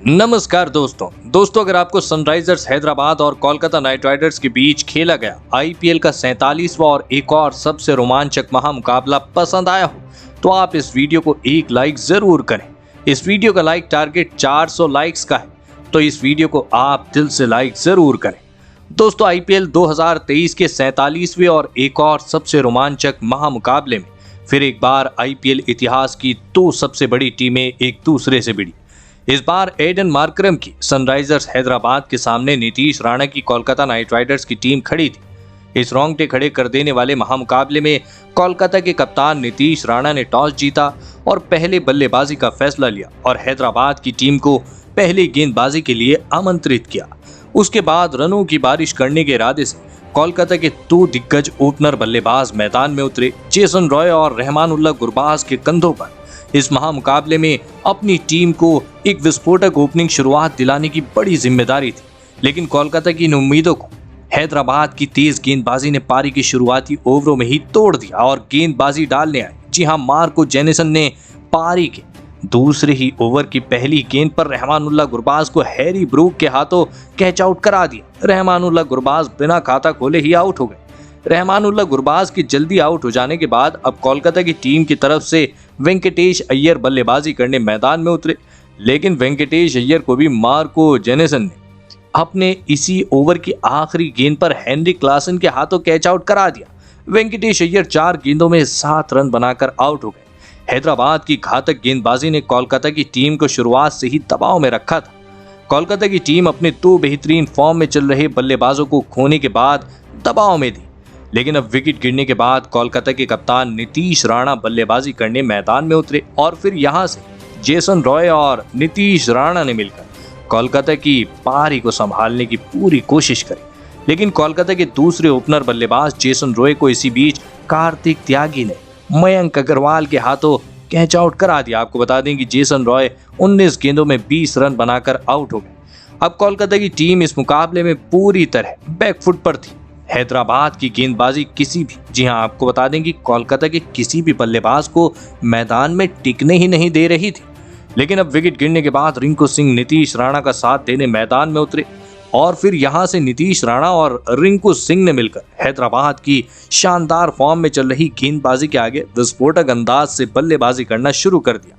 नमस्कार दोस्तों अगर आपको सनराइजर्स हैदराबाद और कोलकाता नाइट राइडर्स के बीच खेला गया आईपीएल का 47वां और एक और सबसे रोमांचक महामुकाबला पसंद आया हो तो आप इस वीडियो को एक लाइक जरूर करें। इस वीडियो का लाइक टारगेट 400 लाइक्स का है, तो इस वीडियो को आप दिल से लाइक जरूर करें। दोस्तों आईपीएल 2023 के 47वें और एक और सबसे रोमांचक महामुकाबले में फिर एक बार आईपीएल इतिहास की दो सबसे बड़ी टीमें एक दूसरे से भिड़ी। इस बार एडन मार्करम की सनराइजर्स हैदराबाद के सामने नीतीश राणा की कोलकाता नाइट राइडर्स की टीम खड़ी थी। इस रोंगटे खड़े कर देने वाले महामुकाबले में कोलकाता के कप्तान नीतीश राणा ने टॉस जीता और पहले बल्लेबाजी का फैसला लिया और हैदराबाद की टीम को पहली गेंदबाजी के लिए आमंत्रित किया। उसके बाद रनों की बारिश करने के इरादे से कोलकाता के दो दिग्गज ओपनर बल्लेबाज मैदान में उतरे। जेसन रॉय और रहमानुल्लाह गुरबाज के कंधों पर इस महामुकाबले में अपनी टीम को एक विस्फोटक ओपनिंग शुरुआत दिलाने की बड़ी जिम्मेदारी थी, लेकिन कोलकाता की इन उम्मीदों को हैदराबाद की तेज गेंदबाजी ने पारी की शुरुआती ओवरों में ही तोड़ दिया और गेंदबाजी डालने आए। जी हां, मार्को जेनिसन ने पारी के दूसरे ही ओवर की पहली गेंद पर रहमानुल्लाह गुरबाज को हैरी ब्रूक के हाथों कैच आउट करा दिया। रहमानुल्लाह गुरबाज बिना खाता खोले ही आउट हो गए। रहमानुल्लाह गुरबाज के जल्दी आउट हो जाने के बाद अब कोलकाता की टीम की तरफ से वेंकटेश अय्यर बल्लेबाजी करने मैदान में उतरे, लेकिन वेंकटेश अय्यर को भी मार्को जेनिसन ने अपने इसी ओवर की आखिरी गेंद पर हेनरी क्लासन के हाथों कैच आउट करा दिया। वेंकटेश अय्यर 4 गेंदों में 7 रन बनाकर आउट हो गए। हैदराबाद की घातक गेंदबाजी ने कोलकाता की टीम को शुरुआत से ही दबाव में रखा था। कोलकाता की टीम अपने 2 बेहतरीन फॉर्म में चल रहे बल्लेबाजों को खोने के बाद दबाव में थी, लेकिन अब विकेट गिरने के बाद कोलकाता के कप्तान नीतीश राणा बल्लेबाजी करने मैदान में उतरे और फिर यहां से जेसन रॉय और नीतीश राणा ने मिलकर कोलकाता की पारी को संभालने की पूरी कोशिश करी। लेकिन कोलकाता के दूसरे ओपनर बल्लेबाज जेसन रॉय को इसी बीच कार्तिक त्यागी ने मयंक अग्रवाल के हाथों कैच आउट करा दिया। आपको बता दें कि जेसन रॉय 19 गेंदों में 20 रन बनाकर आउट हो गए। अब कोलकाता की टीम इस मुकाबले में पूरी तरह बैकफुट पर थी। हैदराबाद की गेंदबाजी आपको बता दें कि कोलकाता के किसी भी बल्लेबाज को मैदान में टिकने ही नहीं दे रही थी। लेकिन अब विकेट गिरने के बाद रिंकू सिंह नीतीश राणा का साथ देने मैदान में उतरे और फिर यहां से नीतीश राणा और रिंकू सिंह ने मिलकर हैदराबाद की शानदार फॉर्म में चल रही गेंदबाजी के आगे विस्फोटक अंदाज से बल्लेबाजी करना शुरू कर दिया।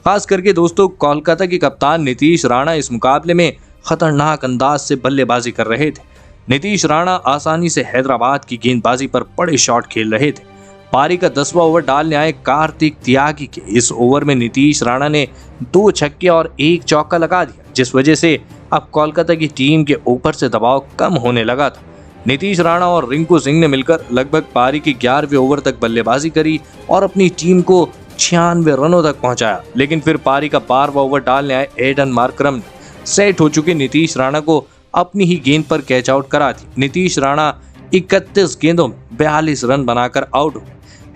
खास करके दोस्तों कोलकाता के कप्तान नीतीश राणा इस मुकाबले में खतरनाक अंदाज से बल्लेबाजी कर रहे थे। नीतीश राणा आसानी से हैदराबाद की गेंदबाजी पर बड़े शॉट खेल रहे थे। पारी का 10वां ओवर डालने आए कार्तिक त्यागी के इस ओवर में नीतीश राणा ने 2 छक्के और 1 चौका लगा दिया, जिस वजह से अब कोलकाता की टीम के ऊपर से दबाव कम होने लगा था। नीतीश राणा और रिंकू सिंह ने मिलकर लगभग पारी के 11वें ओवर तक बल्लेबाजी करी और अपनी टीम को 96 रनों तक पहुंचाया। लेकिन फिर पारी का 12वां ओवर डालने आए एडन मार्करम ने सेट हो चुके नीतीश राणा को अपनी ही गेंद पर कैच आउट करा दी। नीतीश राणा 31 गेंदों में 42 रन बनाकर आउट हो।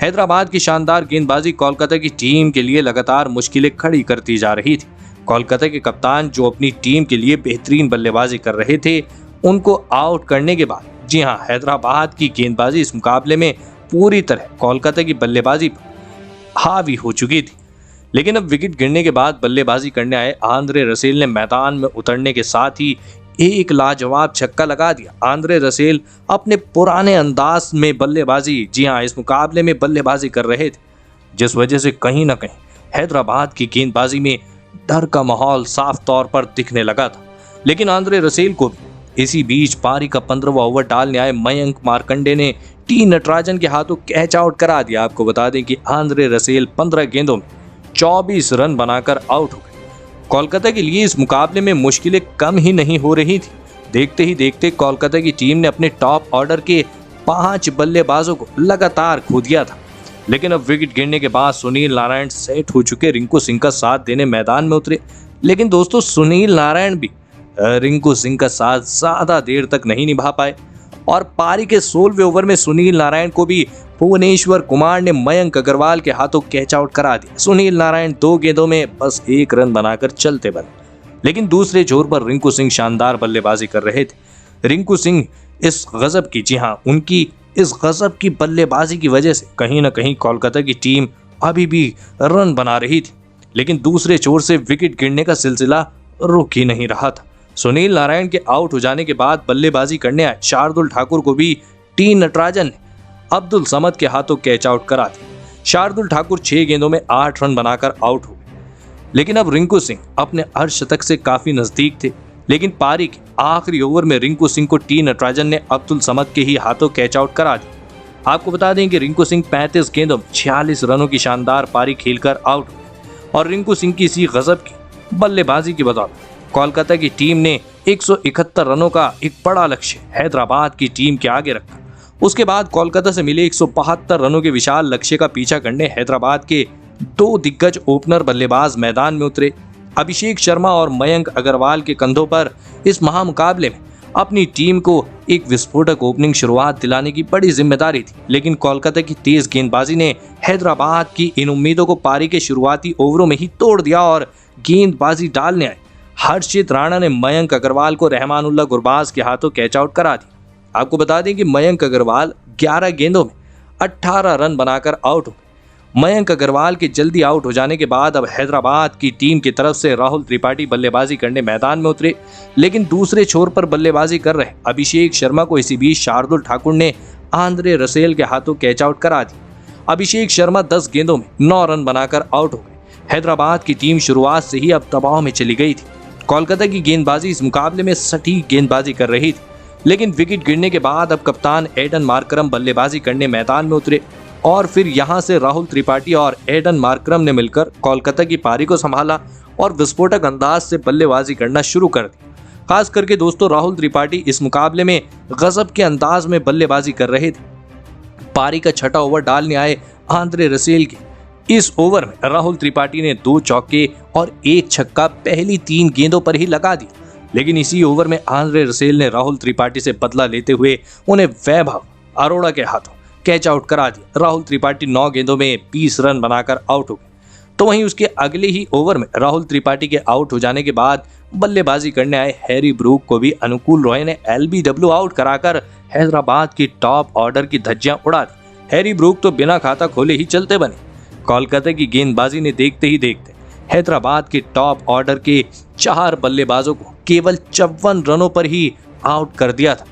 हैदराबाद की शानदार गेंदबाजी कोलकाता की टीम के लिए लगातार मुश्किलें खड़ी करती जा रही थी। कोलकाता के कप्तान जो अपनी टीम के लिए बेहतरीन बल्लेबाजी कर रहे थे, उनको आउट करने के बाद हैदराबाद की गेंदबाजी इस मुकाबले में पूरी तरह कोलकाता की बल्लेबाजी पर हावी हो चुकी थी। लेकिन अब विकेट गिरने के बाद बल्लेबाजी करने आए आंद्रे रसेल ने मैदान में उतरने के साथ ही एक लाजवाब छक्का लगा दिया। आंद्रे रसेल अपने पुराने अंदाज में बल्लेबाजी इस मुकाबले में बल्लेबाजी कर रहे थे, जिस वजह से कहीं ना कहीं हैदराबाद की गेंदबाजी में डर का माहौल साफ तौर पर दिखने लगा था। लेकिन आंद्रे रसेल को भी इसी बीच पारी का 15वां ओवर डालने आए मयंक मार्कंडे ने टी नटराजन के हाथों कैच आउट करा दिया। आपको बता दें कि आंद्रे रसेल 15 गेंदों में 24 रन बनाकर आउट हो गए। कोलकाता के लिए इस मुकाबले में मुश्किलें कम ही नहीं हो रही थी। देखते ही देखते कोलकाता की टीम ने अपने टॉप ऑर्डर के 5 बल्लेबाजों को लगातार खो दिया था। लेकिन अब विकेट गिरने के बाद सुनील नारायण सेट हो चुके रिंकू सिंह का साथ देने मैदान में उतरे। लेकिन दोस्तों सुनील नारायण भी रिंकू सिंह का साथ ज्यादा देर तक नहीं निभा पाए और पारी के 16वें ओवर में सुनील नारायण को भी भुवनेश्वर कुमार ने मयंक अग्रवाल के हाथों कैच आउट करा दिया। सुनील नारायण 2 गेंदों में बस 1 रन बनाकर चलते बने। लेकिन दूसरे छोर पर रिंकू सिंह शानदार बल्लेबाजी कर रहे थे। रिंकू सिंह इस गजब की उनकी इस गजब की बल्लेबाजी की वजह से कहीं ना कहीं कोलकाता की टीम अभी भी रन बना रही थी। लेकिन दूसरे छोर से विकेट गिरने का सिलसिला रुक ही नहीं रहा था। सुनील नारायण के आउट हो जाने के बाद बल्लेबाजी करने आए शार्दुल ठाकुर को भी टी नटराजन ने अब्दुल समद के हाथों कैच आउट करा दिया। शार्दुल ठाकुर 6 गेंदों में 8 रन बनाकर आउट हो गए। लेकिन अब रिंकू सिंह अपने अर्धशतक से काफी नजदीक थे, लेकिन पारी के आखिरी ओवर में रिंकू सिंह को टी नटराजन ने अब्दुल समद के ही हाथों कैच आउट करा दिया। आपको बता दें कि रिंकू सिंह 35 गेंदों में 46 रनों की शानदार पारी खेलकर आउट हो गए और रिंकू सिंह की इसी गजब की बल्लेबाजी की बदौलत कोलकाता की टीम ने 171 रनों का एक बड़ा लक्ष्य हैदराबाद की टीम के आगे रखा। उसके बाद कोलकाता से मिले 172 रनों के विशाल लक्ष्य का पीछा करने हैदराबाद के 2 दिग्गज ओपनर बल्लेबाज मैदान में उतरे। अभिषेक शर्मा और मयंक अग्रवाल के कंधों पर इस महामुकाबले में अपनी टीम को एक विस्फोटक ओपनिंग शुरुआत दिलाने की बड़ी जिम्मेदारी थी, लेकिन कोलकाता की तेज गेंदबाजी ने हैदराबाद की इन उम्मीदों को पारी के शुरुआती ओवरों में ही तोड़ दिया और गेंदबाजी डालने आए हर्षित राणा ने मयंक अग्रवाल को रहमानुल्लाह गुरबाज के हाथों कैच आउट करा दिया। आपको बता दें कि मयंक अग्रवाल 11 गेंदों में 18 रन बनाकर आउट हो गए। मयंक अग्रवाल के जल्दी आउट हो जाने के बाद अब हैदराबाद की टीम की तरफ से राहुल त्रिपाठी बल्लेबाजी करने मैदान में उतरे, लेकिन दूसरे छोर पर बल्लेबाजी कर रहे अभिषेक शर्मा को इसी बीच शार्दुल ठाकुर ने आंद्रे रसेल के हाथों कैच आउट करा दिया। अभिषेक शर्मा 10 गेंदों में 9 रन बनाकर आउट हो गए। हैदराबाद की टीम शुरुआत से ही अब दबाव में चली गई थी। कोलकाता की गेंदबाजी इस मुकाबले में सटीक गेंदबाजी कर रही थी, लेकिन विकेट गिरने के बाद अब कप्तान एडन मार्करम बल्लेबाजी करने मैदान में उतरे और फिर यहां से राहुल त्रिपाठी और एडन मार्करम ने मिलकर कोलकाता की पारी को संभाला और विस्फोटक अंदाज से बल्लेबाजी करना शुरू कर दी। खास करके दोस्तों राहुल त्रिपाठी इस मुकाबले में गजब के अंदाज में बल्लेबाजी कर रहे थे। पारी का 6ठा ओवर डालने आए आंद्रे रसेल के इस ओवर में राहुल त्रिपाठी ने 2 चौके और 1 छक्का पहली 3 गेंदों पर ही लगा दिया, लेकिन इसी ओवर में आंद्रे रसेल ने राहुल त्रिपाठी से बदला लेते हुए उन्हें वैभव अरोड़ा के हाथों कैच आउट करा दिया। राहुल त्रिपाठी 9 गेंदों में 20 रन बनाकर आउट हो गए। तो वहीं उसके अगले ही ओवर में राहुल त्रिपाठी के आउट हो जाने के बाद बल्लेबाजी करने आए हैरी ब्रूक को भी अनुकूल रॉय ने LBW आउट कराकर हैदराबाद की टॉप ऑर्डर की धज्जियां उड़ा दी। हैरी ब्रूक तो बिना खाता खोले ही चलते बने। कोलकाता की गेंदबाजी ने देखते ही देखते हैदराबाद के टॉप ऑर्डर के 4 बल्लेबाजों को केवल 54 रनों पर ही आउट कर दिया था,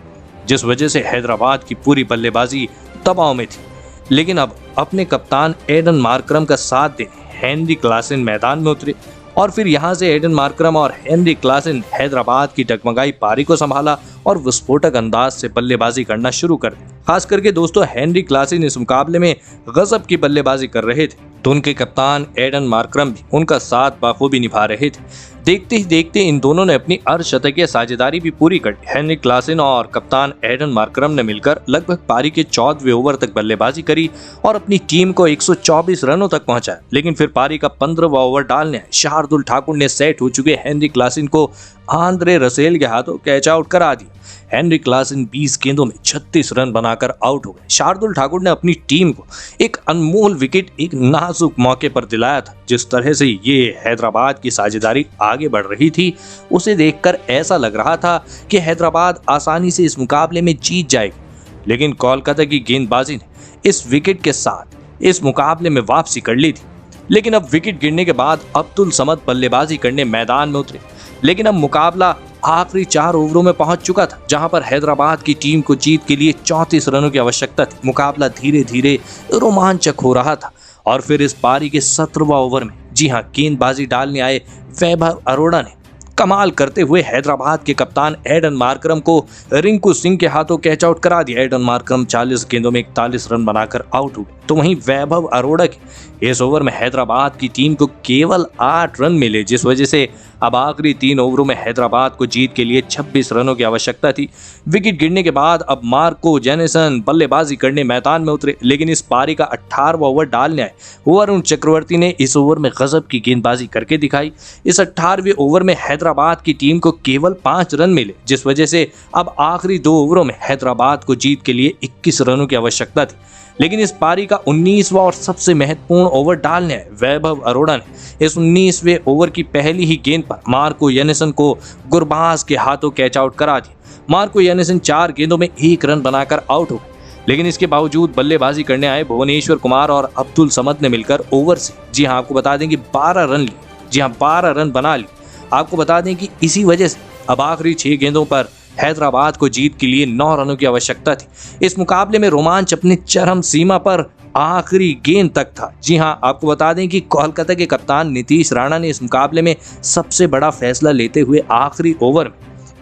जिस वजह से हैदराबाद की पूरी बल्लेबाजी दबाव में थी। लेकिन अब अपने कप्तान एडन मार्करम का साथ देने हेनरी क्लासेन मैदान में उतरे और फिर यहां से एडन मार्करम और हेनरी क्लासेन हैदराबाद की डगमगाई पारी को संभाला और विस्फोटक अंदाज से बल्लेबाजी करना शुरू कर दी। खास करके दोस्तों हेनरी क्लासेन इस मुकाबले में गजब की बल्लेबाजी कर रहे थे, तो उनके कप्तान एडन मार्करम भी उनका साथ बखूबी निभा रहे थे। देखते ही देखते इन दोनों ने अपनी अर्धशतकीय साझेदारी भी पूरी कर दी। हेनरी क्लासेन और कप्तान एडन मार्करम ने मिलकर लगभग पारी के 14वें ओवर तक बल्लेबाजी करी और अपनी टीम को 124 रनों तक पहुंचाया। लेकिन फिर पारी का 15वां ओवर डालने शार्दुल ठाकुर ने सेट हो चुके हेनरी क्लासेन को आंद्रे रसेल के हाथों कैच आउट करा दिया। हेनरी क्लासेन 20 गेंदों में 36 रन बनाकर आउट हो गए। शार्दुल ठाकुर ने अपनी टीम को एक अनमोल विकेट एक नाजुक मौके पर दिलाया था। जिस तरह से ये हैदराबाद की साझेदारी आगे बढ़ रही थी, उसे देखकर ऐसा लग रहा था कि हैदराबाद आसानी से इस मुकाबले में जीत जाएगी। लेकिन कोलकाता की गेंदबाजी ने इस विकेट के साथ इस मुकाबले में वापसी कर ली थी। लेकिन अब विकेट गिरने के बाद अब्दुल समद बल्लेबाजी करने मैदान में उतरे, लेकिन अब मुकाबला आखिरी 4 ओवरों में पहुंच चुका था, जहां पर हैदराबाद की टीम को जीत के लिए 34 रनों की आवश्यकता थी। मुकाबला धीरे धीरे रोमांचक हो रहा था और फिर इस पारी के 17वां ओवर में जी हां गेंदबाजी डालने आए वैभव अरोड़ा ने कमाल करते हुए हैदराबाद के कप्तान एडन मार्करम को रिंकू सिंह के हाथों कैच आउट करा दिया। एडन मार्करम 40 गेंदों में 41 रन बनाकर आउट हुए। तो वहीं वैभव अरोड़ा के इस ओवर में हैदराबाद की टीम को केवल 8 रन मिले, जिस वजह से अब आखिरी 3 ओवरों में हैदराबाद को जीत के लिए 26 रनों की आवश्यकता थी। विकेट गिरने के बाद अब मार्को जेनेसन बल्लेबाजी करने मैदान में उतरे, लेकिन इस पारी का 18वां ओवर डालने आए वरुण चक्रवर्ती ने इस ओवर में गजब की गेंदबाजी करके दिखाई। इस 18वें ओवर में हैदराबाद की टीम को केवल 5 रन मिले, जिस वजह से अब आखिरी 2 ओवरों में हैदराबाद को जीत के लिए 21 रनों की आवश्यकता थी। लेकिन इस पारी का 19वां और सबसे महत्वपूर्ण ओवर डालने आए वैभव अरोड़ा ने इस 19वें ओवर की पहली ही गेंद पर मार्को जेनेसन को गुरबाज के हाथों कैच आउट करा दिया। मार्को जेनेसन 4 गेंदों में 1 रन बनाकर आउट हो गए। लेकिन इसके बावजूद बल्लेबाजी करने आए भुवनेश्वर कुमार और अब्दुल समद ने मिलकर ओवर से जी हां आपको बता दें कि 12 रन लिए, जी हां 12 रन बना लिए आपको बता दें कि इसी वजह से अब आखिरी 6 गेंदों पर हैदराबाद को जीत के लिए 9 रनों की आवश्यकता थी। इस मुकाबले में रोमांच अपनी चरम सीमा पर आखिरी गेंद तक था। जी हां, आपको बता दें कि कोलकाता के कप्तान नीतीश राणा ने इस मुकाबले में सबसे बड़ा फैसला लेते हुए आखिरी ओवर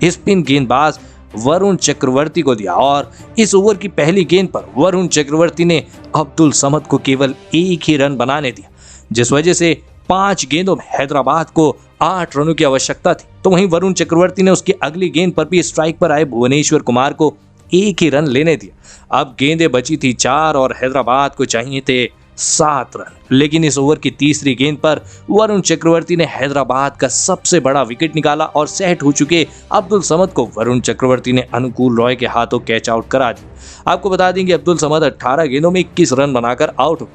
में स्पिन गेंदबाज वरुण चक्रवर्ती को दिया और इस ओवर की पहली गेंद पर वरुण चक्रवर्ती ने अब्दुल समद को केवल 1 ही रन बनाने दिया, जिस वजह से 5 गेंदों में हैदराबाद को 8 रनों की आवश्यकता थी। तो वहीं वरुण चक्रवर्ती ने उसकी अगली गेंद पर भी स्ट्राइक पर आए भुवनेश्वर कुमार को 1 ही रन लेने दिया। अब गेंदें बची थी 4 और हैदराबाद को चाहिए थे 7 रन, लेकिन इस ओवर की तीसरी गेंद पर वरुण चक्रवर्ती ने हैदराबाद का सबसे बड़ा विकेट निकाला और सेट हो चुके अब्दुल समद को वरुण चक्रवर्ती ने अनुकूल रॉय के हाथों कैच आउट करा दिया। आपको बता दें कि अब्दुल समद 18 गेंदों में 21 रन बनाकर आउट हो,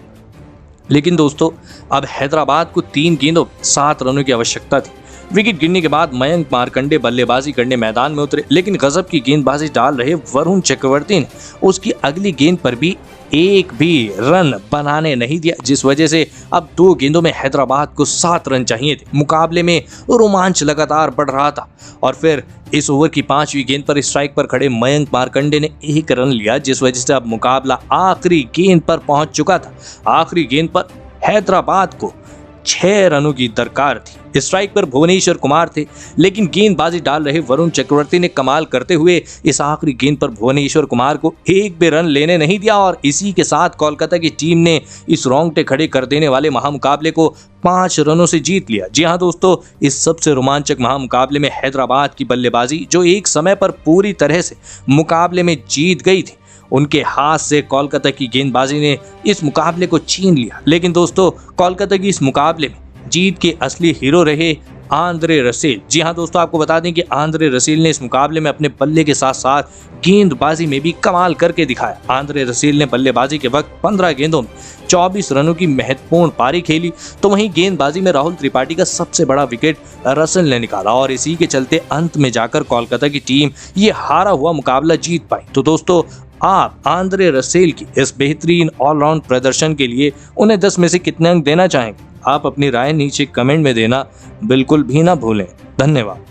लेकिन दोस्तों अब हैदराबाद को 3 गेंदों 7 रनों की आवश्यकता थी। विकेट गिरने के बाद मयंक मार्कंडे बल्लेबाजी करने मैदान में उतरे, लेकिन गजब की गेंदबाजी डाल रहे वरुण चक्रवर्ती ने उसकी अगली गेंद पर भी 1 भी रन बनाने नहीं दिया, जिस वजह से अब 2 गेंदों में हैदराबाद को 7 रन चाहिए थे। मुकाबले में रोमांच लगातार बढ़ रहा था और फिर इस ओवर की 5वीं गेंद पर स्ट्राइक पर खड़े मयंक मार्कंडे ने 1 रन लिया, जिस वजह से अब मुकाबला आखिरी गेंद पर पहुंच चुका था। आखिरी गेंद पर हैदराबाद को 6 रनों की दरकार थी। स्ट्राइक पर भुवनेश्वर कुमार थे, लेकिन गेंदबाजी डाल रहे वरुण चक्रवर्ती ने कमाल करते हुए इस आखिरी गेंद पर भुवनेश्वर कुमार को 1 भी रन लेने नहीं दिया और इसी के साथ कोलकाता की टीम ने इस रोंगटे खड़े कर देने वाले महामुकाबले को 5 रनों से जीत लिया। जी हाँ दोस्तों, इस सबसे रोमांचक महामुकाबले में हैदराबाद की बल्लेबाजी, जो एक समय पर पूरी तरह से मुकाबले में जीत गई थी, उनके हाथ से कोलकाता की गेंदबाजी ने इस मुकाबले को छीन लिया। लेकिन दोस्तों, कोलकाता की इस मुकाबले में जीत के असली हीरो रहे आंद्रे रसेल। जी हां दोस्तों, आपको बता दें कि आंद्रे रसेल ने इस मुकाबले में अपने बल्ले के साथ साथ गेंदबाजी में भी कमाल करके दिखाया। आंद्रे रसेल ने बल्लेबाजी के वक्त 15 गेंदों में 24 रनों की महत्वपूर्ण पारी खेली, तो वहीं गेंदबाजी में राहुल त्रिपाठी का सबसे बड़ा विकेट रसेल ने निकाला और इसी के चलते अंत में जाकर कोलकाता की टीम ये हारा हुआ मुकाबला जीत पाई। तो दोस्तों, आप आंद्रे रसेल की इस बेहतरीन ऑलराउंड प्रदर्शन के लिए उन्हें 10 में से कितने अंक देना चाहेंगे? आप अपनी राय नीचे कमेंट में देना बिल्कुल भी ना भूलें। धन्यवाद।